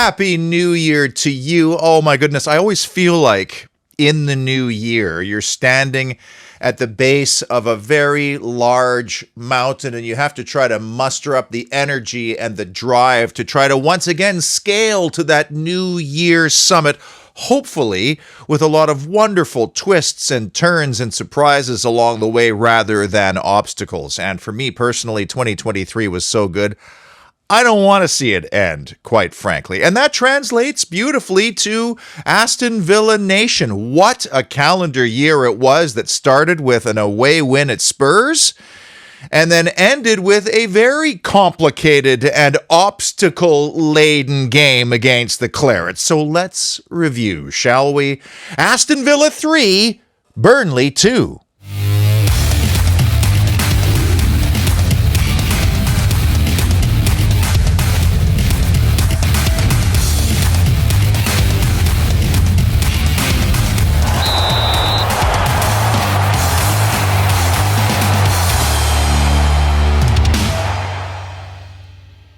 Happy New Year to you. Oh my goodness, I always feel like in the new year, you're standing at the base of a very large mountain and you have to try to muster up the energy and the drive to try to once again scale to that New Year summit, hopefully with a lot of wonderful twists and turns and surprises along the way rather than obstacles. And for me personally, 2023 was so good. I don't want to see it end, quite frankly. And that translates beautifully to Aston Villa Nation. What a calendar year it was that started with an away win at Spurs and then ended with a very complicated and obstacle-laden game against the Clarets. So let's review, shall we? Aston Villa 3, Burnley 2.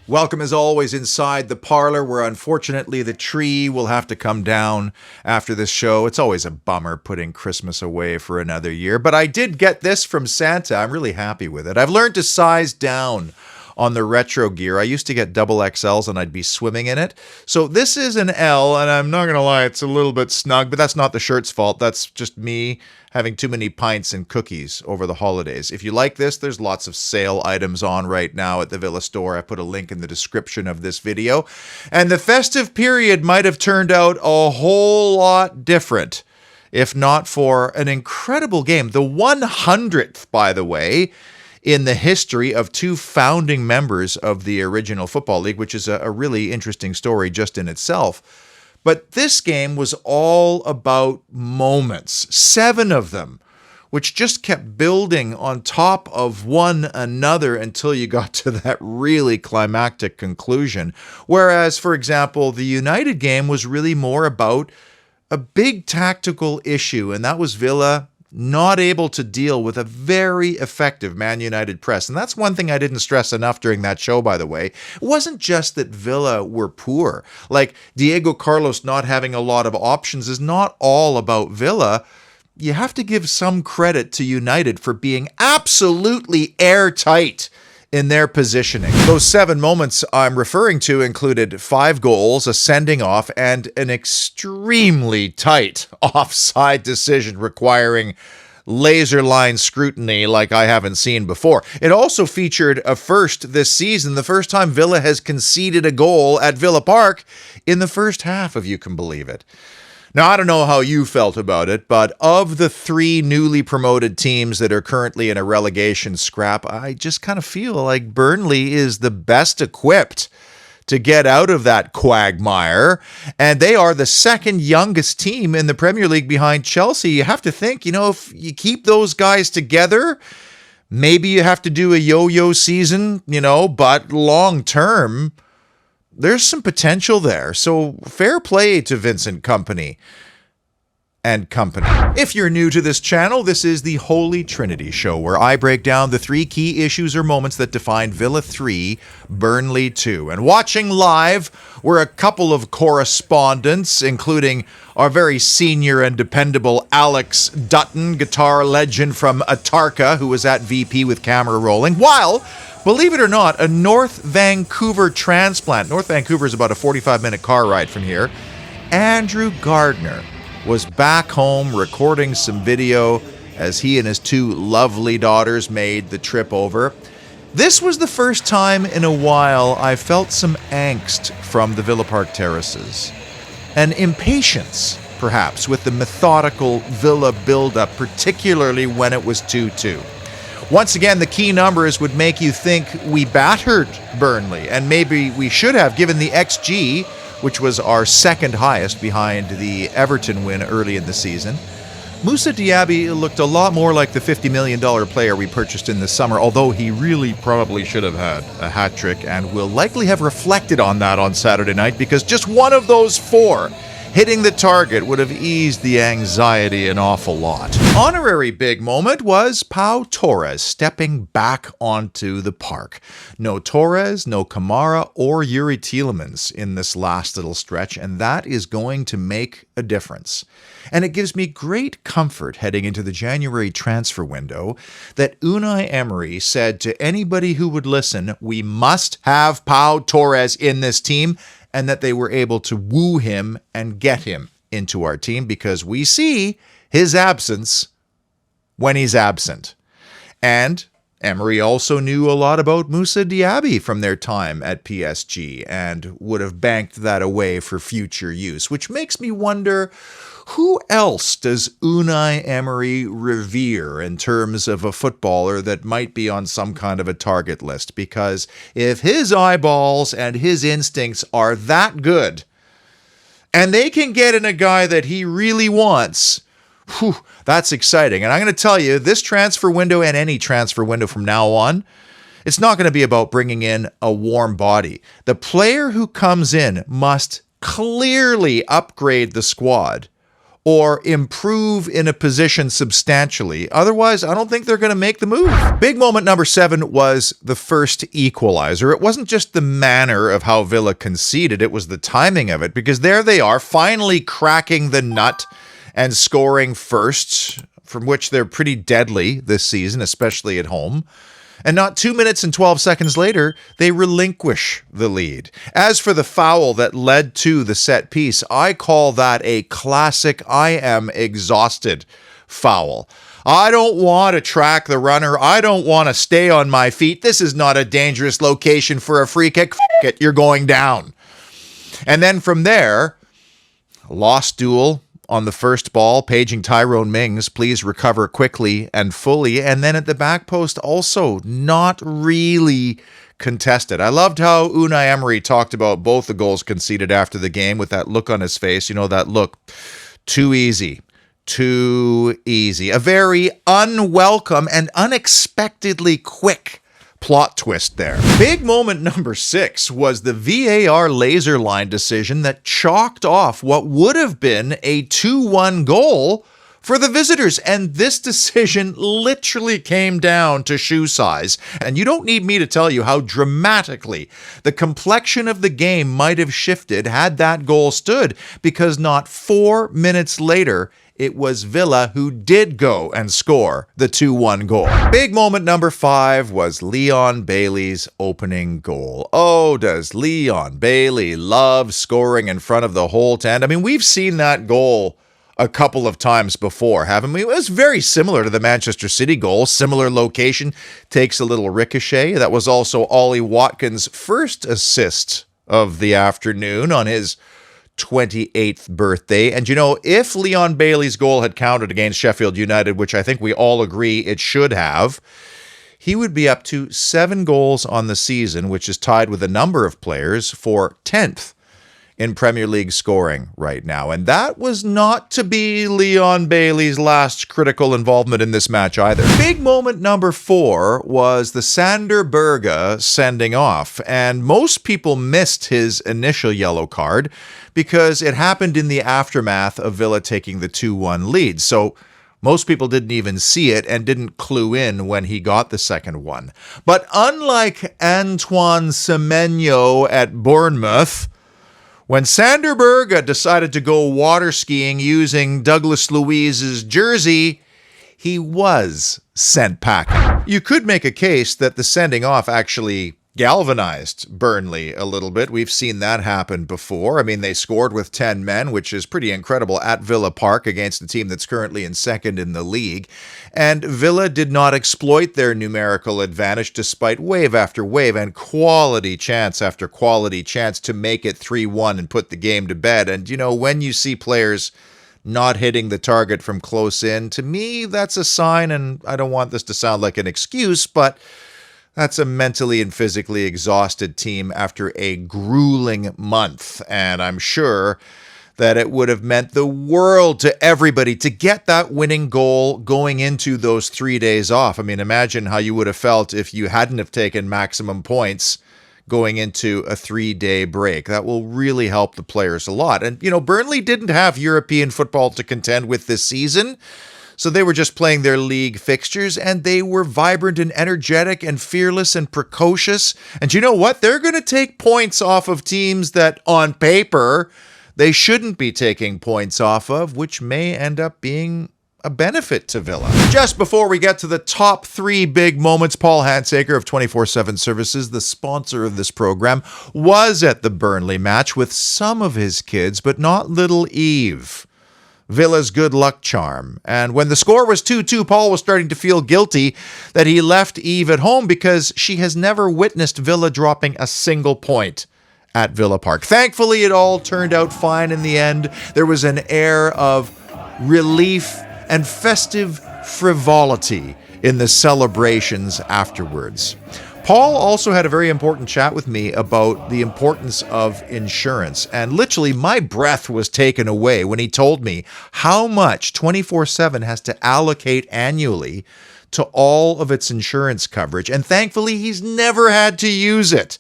Welcome, as always, inside the parlor, where unfortunately the tree will have to come down after this show. It's always a bummer putting Christmas away for another year, but I did get this from Santa. I'm really happy with it. I've learned to size down on the retro gear. I used to get double XLs and I'd be swimming in it. So this is an L, and I'm not going to lie, it's a little bit snug, but that's not the shirt's fault. That's just me having too many pints and cookies over the holidays. If you like this, there's lots of sale items on right now at the Villa store. I put a link in the description of this video. And the festive period might have turned out a whole lot different if not for an incredible game. The 100th, by the way, in the history of two founding members of the original Football League, which is a really interesting story just in itself. But this game was all about moments, 7 of them, which just kept building on top of one another until you got to that really climactic conclusion. Whereas, for example, the United game was really more about a big tactical issue, and that was Villa not able to deal with a very effective Man United press. And that's one thing I didn't stress enough during that show, by the way. It wasn't just that Villa were poor. Like, Diego Carlos not having a lot of options is not all about Villa. You have to give some credit to United for being absolutely airtight in their positioning. Those 7 moments I'm referring to included 5 goals, a sending off, and an extremely tight offside decision requiring laser line scrutiny like I haven't seen before. It also featured a first this season, the first time Villa has conceded a goal at Villa Park in the first half, if you can believe it. Now, I don't know how you felt about it, but of the 3 newly promoted teams that are currently in a relegation scrap, I just kind of feel like Burnley is the best equipped to get out of that quagmire, and they are the second youngest team in the Premier League behind Chelsea. You have to think, if you keep those guys together, maybe you have to do a yo-yo season, but long term, there's some potential there. So fair play to Vincent Kompany and company. If you're new to this channel, this is the Holy Trinity show, where I break down the 3 key issues or moments that define Villa 3, Burnley 2. And watching live were a couple of correspondents, including our very senior and dependable Alex Dutton, guitar legend from Atarka, who was at VP with camera rolling, while, believe it or not, a North Vancouver transplant. North Vancouver is about a 45-minute car ride from here. Andrew Gardner was back home recording some video as he and his 2 lovely daughters made the trip over. This was the first time in a while I felt some angst from the Villa Park terraces. An impatience, perhaps, with the methodical Villa build-up, particularly when it was 2-2. Once again, the key numbers would make you think we battered Burnley, and maybe we should have, given the XG, which was our second highest behind the Everton win early in the season. Moussa Diaby looked a lot more like the $50 million player we purchased in the summer, although he really probably should have had a hat-trick and will likely have reflected on that on Saturday night, because just one of those 4 Hitting the target would have eased the anxiety an awful lot. Honorary big moment was Pau Torres stepping back onto the park. No Torres, no Kamara, or Yuri Tielemans in this last little stretch, and that is going to make a difference. And it gives me great comfort heading into the January transfer window that Unai Emery said to anybody who would listen, we must have Pau Torres in this team, and that they were able to woo him and get him into our team because we see his absence when he's absent. And Emery also knew a lot about Moussa Diaby from their time at PSG and would have banked that away for future use, which makes me wonder, who else does Unai Emery revere in terms of a footballer that might be on some kind of a target list? Because if his eyeballs and his instincts are that good, and they can get in a guy that he really wants, that's exciting. And I'm going to tell you, this transfer window and any transfer window from now on, it's not going to be about bringing in a warm body. The player who comes in must clearly upgrade the squad or improve in a position substantially. Otherwise, I don't think they're going to make the move. Big moment number 7 was the first equalizer. It wasn't just the manner of how Villa conceded, it was the timing of it, because there they are, finally cracking the nut and scoring first, from which they're pretty deadly this season, especially at home. And not 2 minutes and 12 seconds later, they relinquish the lead. As for the foul that led to the set piece, I call that a classic I am exhausted foul. I don't want to track the runner. I don't want to stay on my feet. This is not a dangerous location for a free kick. F it, you're going down. And then from there, lost duel on the first ball, paging Tyrone Mings, please recover quickly and fully. And then at the back post, also not really contested. I loved how Unai Emery talked about both the goals conceded after the game with that look on his face. You know, that look, too easy. Too easy. A very unwelcome and unexpectedly quick plot twist there. Big moment number 6 was the VAR laser line decision that chalked off what would have been a 2-1 goal for the visitors. And this decision literally came down to shoe size. And you don't need me to tell you how dramatically the complexion of the game might have shifted had that goal stood, because not 4 minutes later, it was Villa who did go and score the 2-1 goal. Big moment number 5 was Leon Bailey's opening goal. Oh, does Leon Bailey love scoring in front of the whole tent? I mean, we've seen that goal a couple of times before, haven't we? It was very similar to the Manchester City goal. Similar location, takes a little ricochet. That was also Ollie Watkins' first assist of the afternoon on his 28th birthday. And you know, if Leon Bailey's goal had counted against Sheffield United, which I think we all agree it should have, he would be up to 7 goals on the season, which is tied with a number of players for 10th in Premier League scoring right now. And that was not to be Leon Bailey's last critical involvement in this match either. Big moment number 4 was the Sander Berge sending off. And most people missed his initial yellow card because it happened in the aftermath of Villa taking the 2-1 lead. So most people didn't even see it and didn't clue in when he got the second one. But unlike Antoine Semenyo at Bournemouth, when Sander Berge decided to go water skiing using Douglas Luiz's jersey, he was sent packing. You could make a case that the sending off actually galvanized Burnley a little bit. We've seen that happen before. I mean, they scored with 10 men, which is pretty incredible, at Villa Park against a team that's currently in second in the league. And Villa did not exploit their numerical advantage despite wave after wave and quality chance after quality chance to make it 3-1 and put the game to bed. And, you know, when you see players not hitting the target from close in, to me, that's a sign, and I don't want this to sound like an excuse, but that's a mentally and physically exhausted team after a grueling month. And I'm sure that it would have meant the world to everybody to get that winning goal going into those 3 days off. I mean, imagine how you would have felt if you hadn't have taken maximum points going into a 3-day break. That will really help the players a lot. And, Burnley didn't have European football to contend with this season, so they were just playing their league fixtures, and they were vibrant and energetic and fearless and precocious. And you know what? They're going to take points off of teams that, on paper, they shouldn't be taking points off of, which may end up being a benefit to Villa. Just before we get to the top 3 big moments, Paul Handsaker of 24/7 Services, the sponsor of this program, was at the Burnley match with some of his kids, but not little Eve, Villa's good luck charm. And when the score was 2-2, Paul was starting to feel guilty that he left Eve at home because she has never witnessed Villa dropping a single point at Villa Park. Thankfully, it all turned out fine in the end. There was an air of relief and festive frivolity in the celebrations afterwards. Paul also had a very important chat with me about the importance of insurance, and literally my breath was taken away when he told me how much 24/7 has to allocate annually to all of its insurance coverage, and thankfully he's never had to use it.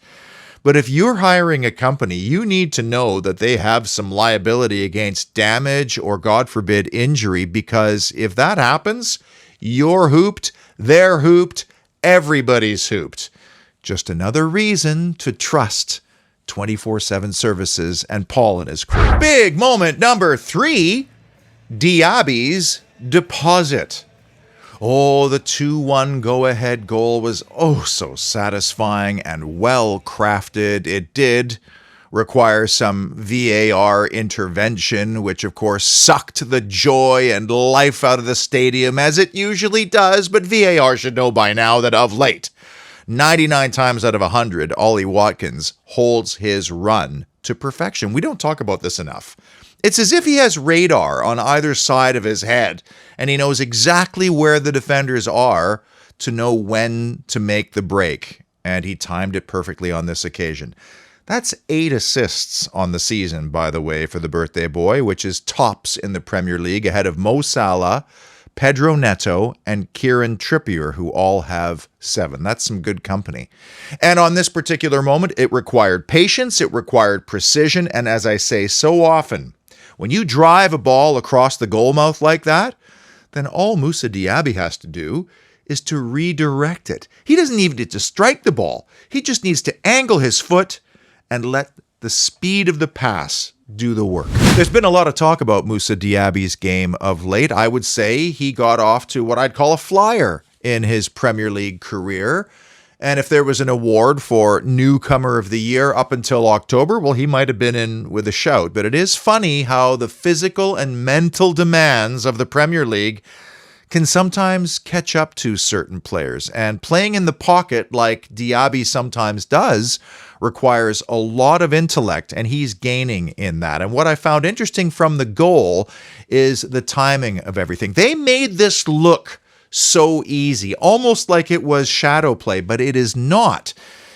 But if you're hiring a company, you need to know that they have some liability against damage or, God forbid, injury, because if that happens, you're hooped, they're hooped, everybody's hooped. Just another reason to trust 24/7 Services and Paul and his crew. Big moment number 3, Diaby's deposit. Oh, the 2-1 go-ahead goal was so satisfying and well-crafted. It did require some VAR intervention, which of course sucked the joy and life out of the stadium, as it usually does, but VAR should know by now that of late, 99 times out of 100, Ollie Watkins holds his run to perfection. We don't talk about this enough. It's as if he has radar on either side of his head, and he knows exactly where the defenders are to know when to make the break, and he timed it perfectly on this occasion. That's 8 assists on the season, by the way, for the birthday boy, which is tops in the Premier League, ahead of Mo Salah, Pedro Neto, and Kieran Trippier, who all have 7. That's some good company. And on this particular moment, it required patience, it required precision, and as I say so often, when you drive a ball across the goal mouth like that, then all Moussa Diaby has to do is to redirect it. He doesn't even need to strike the ball. He just needs to angle his foot and let the speed of the pass do the work. There's been a lot of talk about Moussa Diaby's game of late. I would say he got off to what I'd call a flyer in his Premier League career. And if there was an award for newcomer of the year up until October, well, he might have been in with a shout. But it is funny how the physical and mental demands of the Premier League can sometimes catch up to certain players. And playing in the pocket like Diaby sometimes does requires a lot of intellect, and he's gaining in that. And what I found interesting from the goal is the timing of everything. They made this look so easy, almost like it was shadow play, but it is not.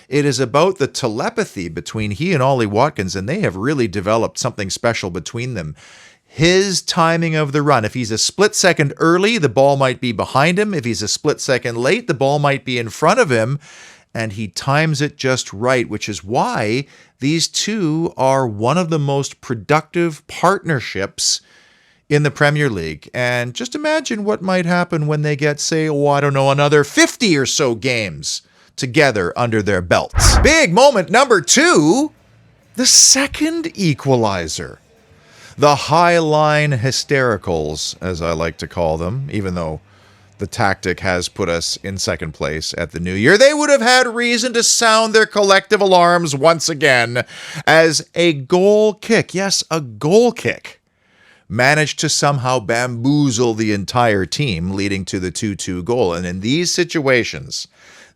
It is about the telepathy between he and Ollie Watkins, and they have really developed something special between them. His timing of the run, if he's a split second early, the ball might be behind him. If he's a split second late, the ball might be in front of him, and he times it just right, which is why these two are one of the most productive partnerships in the Premier League. And just imagine what might happen when they get, say, another 50 or so games together under their belts. Big moment number 2, the second equalizer. The high line hystericals, as I like to call them, even though the tactic has put us in second place at the new year. They would have had reason to sound their collective alarms once again as a goal kick, yes, a goal kick, managed to somehow bamboozle the entire team, leading to the 2-2 goal. And in these situations,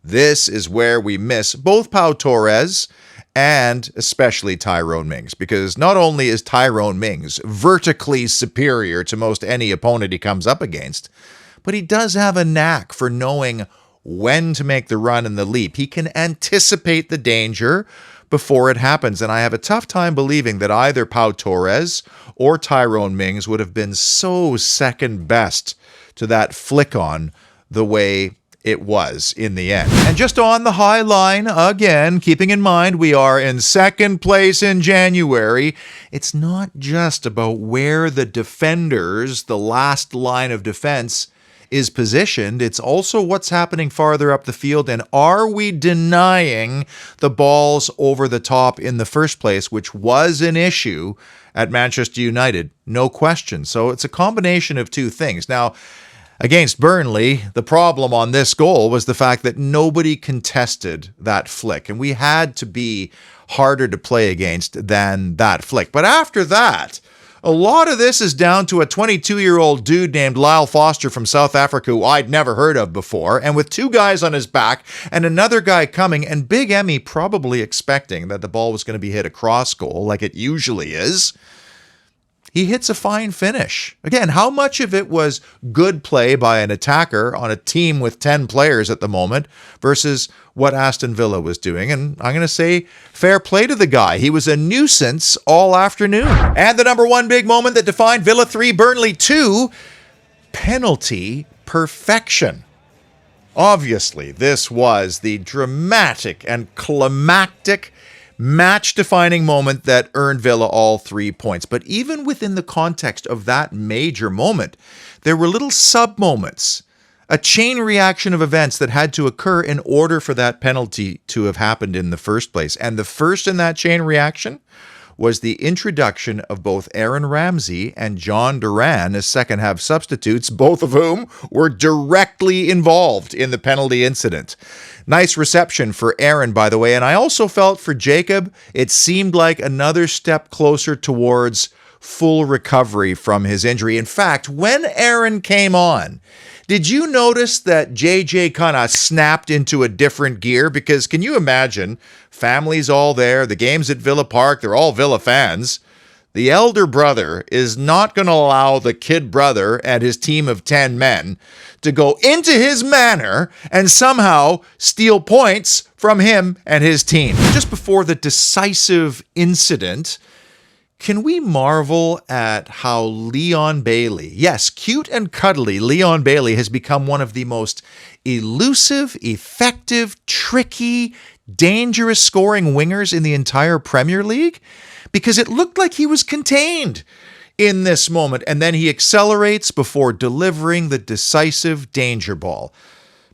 this is where we miss both Pau Torres and especially Tyrone Mings, because not only is Tyrone Mings vertically superior to most any opponent he comes up against, but he does have a knack for knowing when to make the run and the leap. He can anticipate the danger before it happens, and I have a tough time believing that either Pau Torres or Tyrone Mings would have been so second best to that flick on the way it was in the end. And just on the high line, again, keeping in mind we are in second place in January, it's not just about where the defenders, the last line of defense, is positioned. It's also what's happening farther up the field, and are we denying the balls over the top in the first place, which was an issue at Manchester United, no question. So it's a combination of two things. Now, against Burnley, the problem on this goal was the fact that nobody contested that flick, and we had to be harder to play against than that flick. But after that, a lot of this is down to a 22-year-old dude named Lyle Foster from South Africa who I'd never heard of before, and with two guys on his back and another guy coming, and Big Emmy probably expecting that the ball was going to be hit a cross goal like it usually is, he hits a fine finish. Again, how much of it was good play by an attacker on a team with 10 players at the moment versus what Aston Villa was doing? And I'm going to say fair play to the guy. He was a nuisance all afternoon. And the number one big moment that defined Villa 3, Burnley 2, penalty perfection. Obviously, this was the dramatic and climactic match-defining moment that earned Villa all 3 points. But even within the context of that major moment, there were little sub-moments, a chain reaction of events that had to occur in order for that penalty to have happened in the first place. And the first in that chain reaction was the introduction of both Aaron Ramsey and John Duran as second-half substitutes, both of whom were directly involved in the penalty incident. Nice reception for Aaron, by the way, and I also felt for Jacob, it seemed like another step closer towards full recovery from his injury. In fact, when Aaron came on, did you notice that JJ kind of snapped into a different gear? Because can you imagine, families all there, the game's at Villa Park, they're all Villa fans. The elder brother is not going to allow the kid brother and his team of 10 men to go into his manor and somehow steal points from him and his team. Just before the decisive incident, can we marvel at how Leon Bailey, yes, cute and cuddly Leon Bailey, has become one of the most elusive, effective, tricky, dangerous scoring wingers in the entire Premier League? Because it looked like he was contained in this moment, and then he accelerates before delivering the decisive danger ball.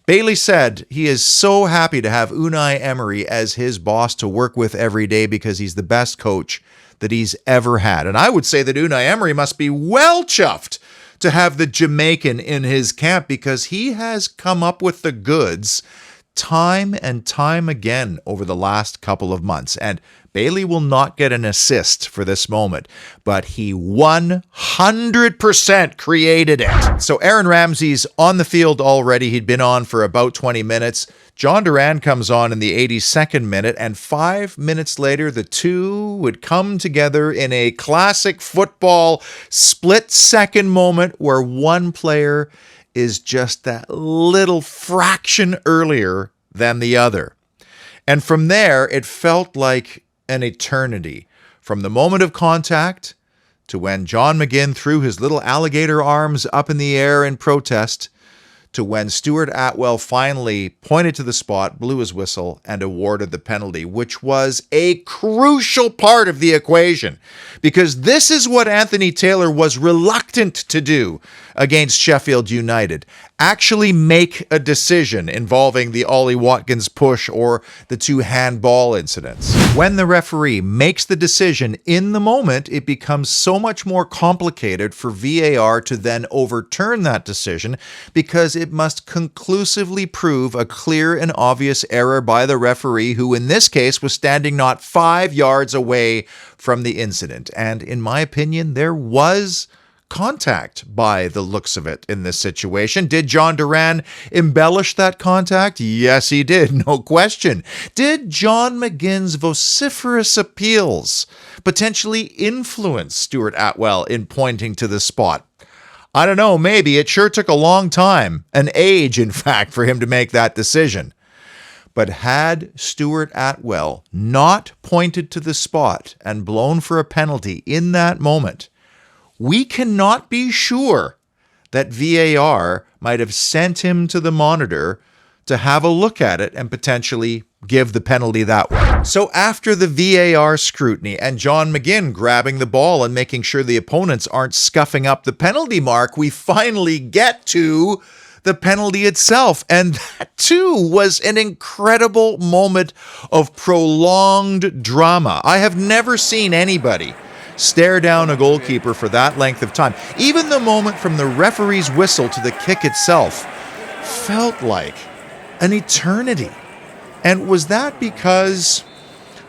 Bailey said he is so happy to have Unai Emery as his boss to work with every day because he's the best coach that he's ever had. And I would say that Unai Emery must be well chuffed to have the Jamaican in his camp because he has come up with the goods time and time again over the last couple of months. And Bailey will not get an assist for this moment, but he 100% created it. So Aaron Ramsey's on the field already. He'd been on for about 20 minutes. John Duran comes on in the 82nd minute, and 5 minutes later, the two would come together in a classic football split-second moment where one player is just that little fraction earlier than the other. And from there, it felt like an eternity. From the moment of contact to when John McGinn threw his little alligator arms up in the air in protest, to when Stuart Atwell finally pointed to the spot, blew his whistle, and awarded the penalty, which was a crucial part of the equation, because this is what Anthony Taylor was reluctant to do against Sheffield United. Actually make a decision involving the Ollie Watkins push or the two handball incidents. When the referee makes the decision in the moment, it becomes so much more complicated for VAR to then overturn that decision because it must conclusively prove a clear and obvious error by the referee, who in this case was standing not 5 yards away from the incident. And in my opinion, there was contact by the looks of it in this situation. Did John Duran embellish that contact? Yes, he did, no question. Did John McGinn's vociferous appeals potentially influence Stuart Atwell in pointing to the spot? I don't know, maybe. It sure took a long time, an age, in fact, for him to make that decision. But had Stuart Atwell not pointed to the spot and blown for a penalty in that moment, we cannot be sure that VAR might have sent him to the monitor to have a look at it and potentially give the penalty that way. So after the VAR scrutiny and John McGinn grabbing the ball and making sure the opponents aren't scuffing up the penalty mark, we finally get to the penalty itself. And that too was an incredible moment of prolonged drama. I have never seen anybody stare down a goalkeeper for that length of time. Even the moment from the referee's whistle to the kick itself felt like an eternity. And was that because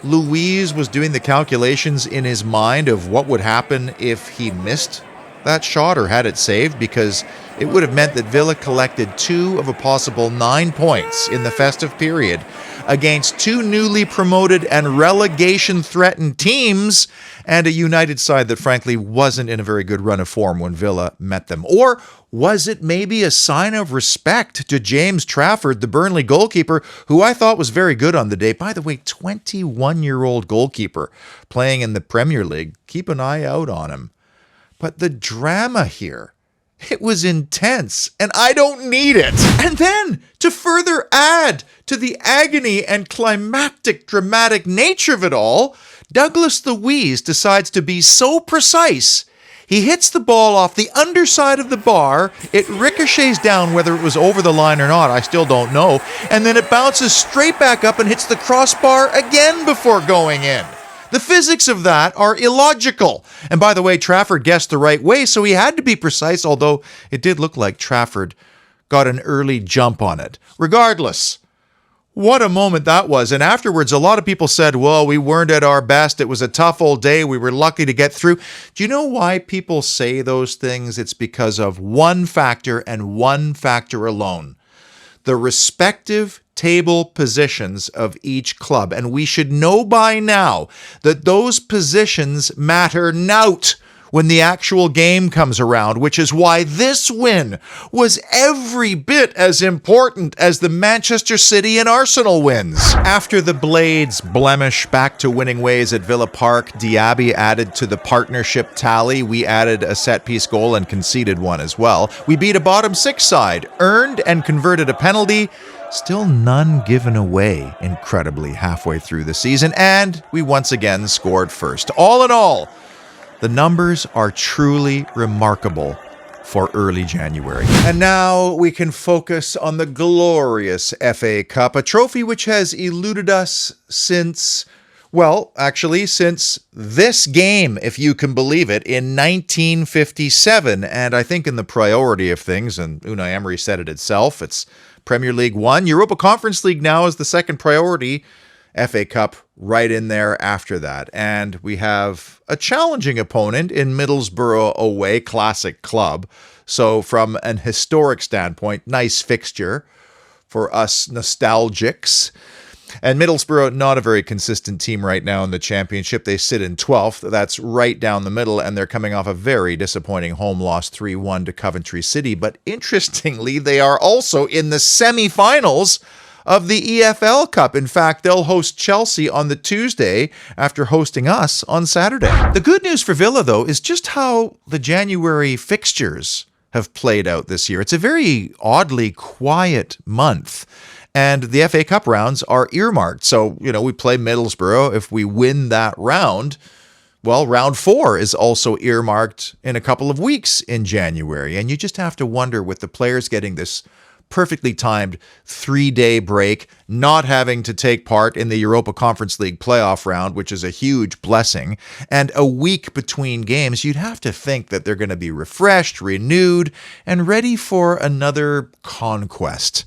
Luiz was doing the calculations in his mind of what would happen if he missed that shot or had it saved? Because it would have meant that Villa collected 2 of a possible 9 points in the festive period against 2 newly promoted and relegation-threatened teams and a United side that frankly wasn't in a very good run of form when Villa met them. Or was it maybe a sign of respect to James Trafford, the Burnley goalkeeper, who I thought was very good on the day? By the way, 21-year-old goalkeeper playing in the Premier League. Keep an eye out on him. But the drama here, it was intense, and I don't need it. And then, to further add to the agony and climactic dramatic nature of it all, Douglas Luiz decides to be so precise. He hits the ball off the underside of the bar, it ricochets down, whether it was over the line or not, I still don't know, and then it bounces straight back up and hits the crossbar again before going in. The physics of that are illogical. And by the way, Trafford guessed the right way, so he had to be precise, although it did look like Trafford got an early jump on it. Regardless, what a moment that was. And afterwards, a lot of people said, well, we weren't at our best. It was a tough old day. We were lucky to get through. Do you know why people say those things? It's because of one factor and one factor alone: the respective table positions of each club. And we should know by now that those positions matter nought when the actual game comes around, which is why this win was every bit as important as the Manchester City and Arsenal wins. After the Blades blemish back to winning ways at Villa Park, Diaby added to the partnership tally. We added a set-piece goal and conceded one as well. We beat a bottom 6 side, earned and converted a penalty. Still none given away, incredibly, halfway through the season, and we once again scored first. All in all, the numbers are truly remarkable for early January. And now we can focus on the glorious FA Cup, a trophy which has eluded us since this game, if you can believe it, in 1957. And I think in the priority of things, and Unai Emery said it itself, it's Premier League 1. Europa Conference League now is the second priority. FA Cup right in there after that. And we have a challenging opponent in Middlesbrough away, classic club. So from an historic standpoint, nice fixture for us nostalgics. And Middlesbrough, not a very consistent team right now in the championship. They sit in 12th. That's right down the middle, and they're coming off a very disappointing home loss 3-1 to Coventry City. But interestingly, they are also in the semi-finals of the EFL Cup. In fact, they'll host Chelsea on the Tuesday after hosting us on Saturday. The good news for Villa, though, is just how the January fixtures have played out this year. It's a very oddly quiet month. And the FA Cup rounds are earmarked. So, we play Middlesbrough. If we win that round, well, round 4 is also earmarked in a couple of weeks in January. And you just have to wonder, with the players getting this perfectly timed 3-day break, not having to take part in the Europa Conference League playoff round, which is a huge blessing, and a week between games, you'd have to think that they're going to be refreshed, renewed, and ready for another conquest.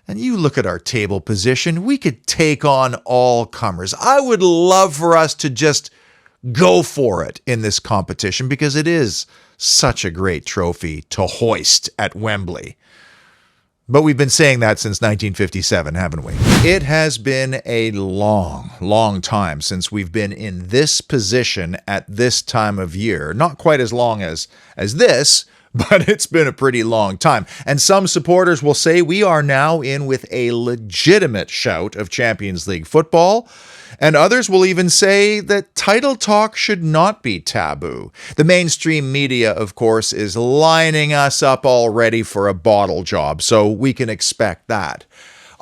And you look at our table position, we could take on all comers. I would love for us to just go for it in this competition because it is such a great trophy to hoist at Wembley. But we've been saying that since 1957, haven't we? It has been a long, long time since we've been in this position at this time of year. Not quite as long as this, but it's been a pretty long time. And some supporters will say we are now in with a legitimate shout of Champions League football. And others will even say that title talk should not be taboo. The mainstream media, of course, is lining us up already for a bottle job, so we can expect that.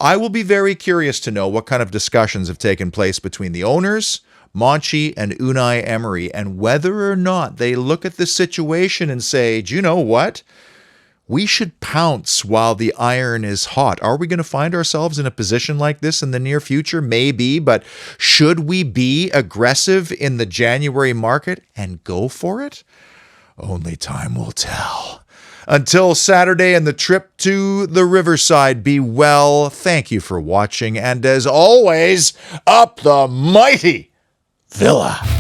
I will be very curious to know what kind of discussions have taken place between the owners, Monchi and Unai Emery, and whether or not they look at the situation and say, do you know what? We should pounce while the iron is hot. Are we going to find ourselves in a position like this in the near future? Maybe, but should we be aggressive in the January market and go for it? Only time will tell. Until Saturday and the trip to the Riverside, be well. Thank you for watching, and as always, up the mighty Villa.